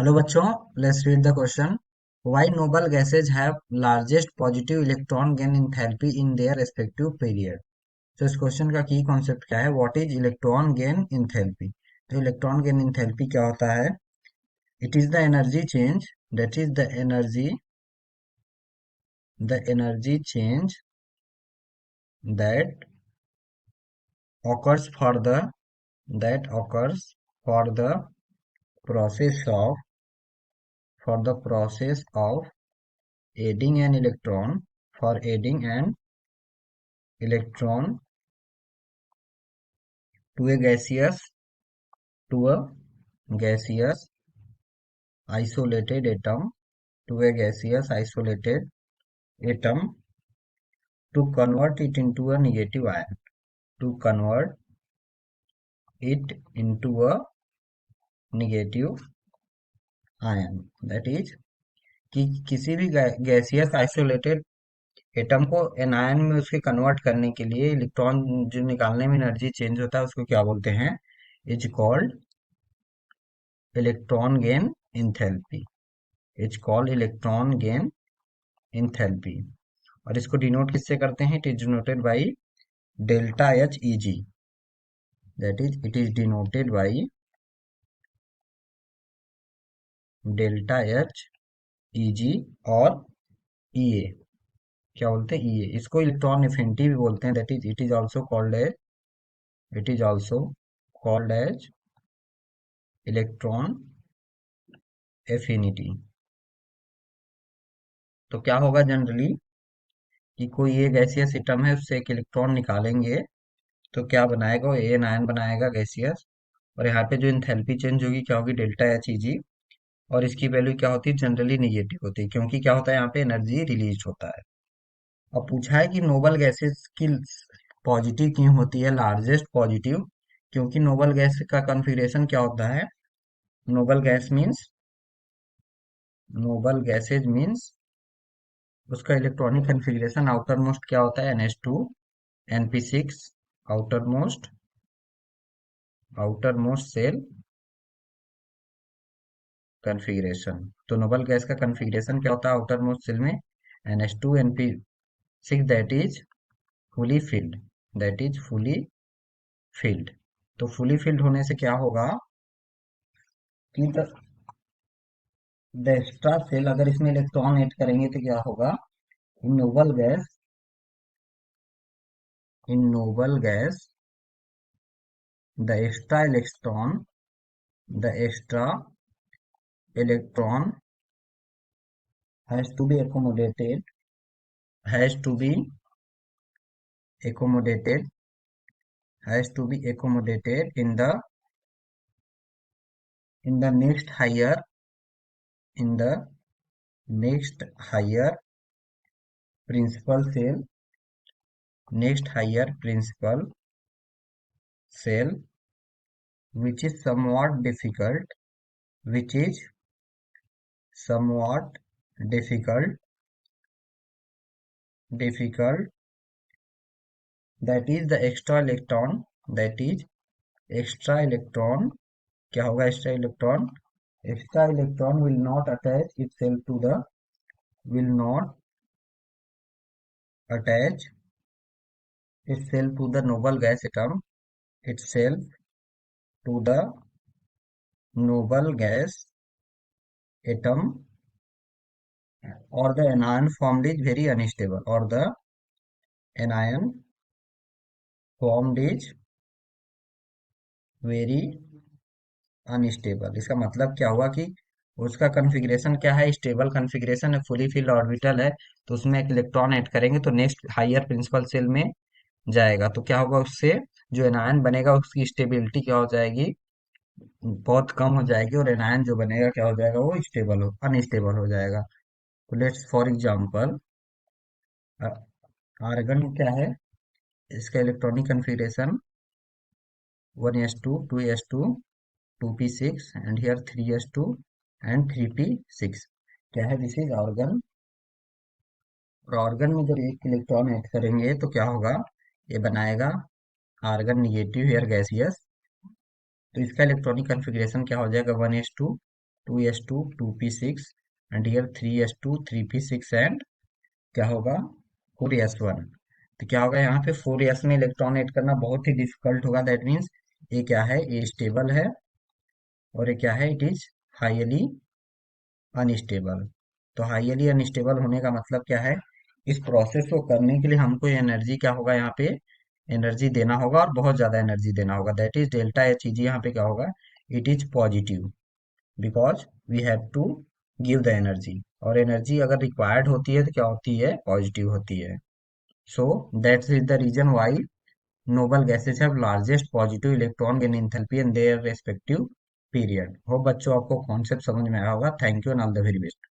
Hello बच्चों, let's read the question. Why noble gases have largest positive electron gain enthalpy in their respective period. तो इस question का की concept क्या है? What is electron gain enthalpy? तो electron gain enthalpy क्या होता है? It is the energy change, that is the energy change that occurs for the that occurs for the process of adding an electron for adding an electron to a gaseous isolated atom to a gaseous isolated atom to convert it into a negative ion, to convert it into a negative ion. That is कि किसी भी gaseous isolated atom को anion में उसके convert करने के लिए electron जो निकालने में एनर्जी चेंज होता है उसको क्या बोलते हैं? Is called electron gain enthalpy. Is called electron gain enthalpy. और इसको डिनोट किससे करते हैं? It is denoted by delta H E G. That is it is denoted by delta H E G और ई ए. क्या बोलते हैं? ई ए. इसको इलेक्ट्रॉन एफिनिटी भी बोलते हैं. That is it is also called as electron affinity. तो क्या होगा जनरली कि कोई एक गैसियस एटम है, उससे एक इलेक्ट्रॉन निकालेंगे तो क्या बनाएगा? वो एन आयन बनाएगा गैसियस. और यहाँ पे जो इंथैल्पी चेंज होगी क्या होगी? Delta H E G. और इसकी वैल्यू क्या होती है? जनरली निगेटिव होती है, क्योंकि क्या होता है यहाँ पे? एनर्जी रिलीज होता है. अब पूछा है कि नोबल गैसेस की पॉजिटिव क्यों होती है, लार्जेस्ट पॉजिटिव? क्योंकि नोबल गैस का कॉन्फ़िगरेशन क्या होता है? Noble gas means noble gases means उसका इलेक्ट्रॉनिक कॉन्फ़िगरेशन आउटर मोस्ट क्या होता है? NH2 NP6 outermost shell configuration. तो नोबल गैस का कॉन्फ़िगरेशन क्या होता है आउटर मोस्ट सेल में? NH2 NP6 that is fully filled. तो फुली फिल्ड होने से क्या होगा कि द एक्स्ट्रा सेल, अगर इसमें इलेक्ट्रॉन ऐड करेंगे तो क्या होगा? In noble gas in noble gas the extra electron the extra electron has to be has to be accommodated in the in the next higher principal cell cell, which is which is somewhat difficult. That is the extra electron. क्या होगा? extra electron will not attach itself to the noble gas atom itself to the noble gas atom, or the anion formed is very unstable, or the anion formed is very unstable. इसका मतलब क्या हुआ कि उसका configuration क्या है? Stable configuration है, fully filled orbital है. तो उसमें एक इलेक्ट्रॉन ऐड करेंगे तो नेक्स्ट हायर प्रिंसिपल सेल में जाएगा तो क्या होगा? उससे जो एनायन बनेगा उसकी स्टेबिलिटी क्या हो जाएगी? बहुत कम हो जाएगी. और एनायन जो बनेगा क्या हो जाएगा? वो अनस्टेबल हो जाएगा. तो लेट्स फॉर एग्जांपल आर्गन क्या है? इसका electronic configuration 1s2 2s2 2p6 and here 3s2 and 3p6. क्या है? This is organ. और ऑर्गन में जब एक इलेक्ट्रॉन ऐड करेंगे तो क्या होगा? ये बनाएगा आर्गन निगेटिव हेयर गैसियस. तो इसका इलेक्ट्रॉनिक कॉन्फ़िगरेशन क्या हो जाएगा? 1s2 2s2 2p6 and here 3s2 3p6 and क्या होगा 4s1। तो क्या होगा यहाँ पे 4s में इलेक्ट्रॉन ऐड करना बहुत ही डिफिकल्ट होगा। दैट मीन्स ये क्या है, ये स्टेबल है और ये क्या है, इट इज हाईली अनस्टेबल। तो हाईली अनस्टेबल होने का मतलब क्या है, इस प्रोसेस को करने के लिए हमको एनर्जी क्या होगा, यहाँ पे एनर्जी देना होगा और बहुत ज्यादा एनर्जी देना होगा। That is delta H E G, यहाँ पे क्या होगा, it is positive because we have to give the energy. और एनर्जी अगर रिक्वायर्ड होती है तो क्या होती है, पॉजिटिव होती है। So that is the reason why noble gases have largest positive electron gain enthalpy in their respective period। हो बच्चों, आपको कॉन्सेप्ट समझ में आया होगा। Thank you and all the very best.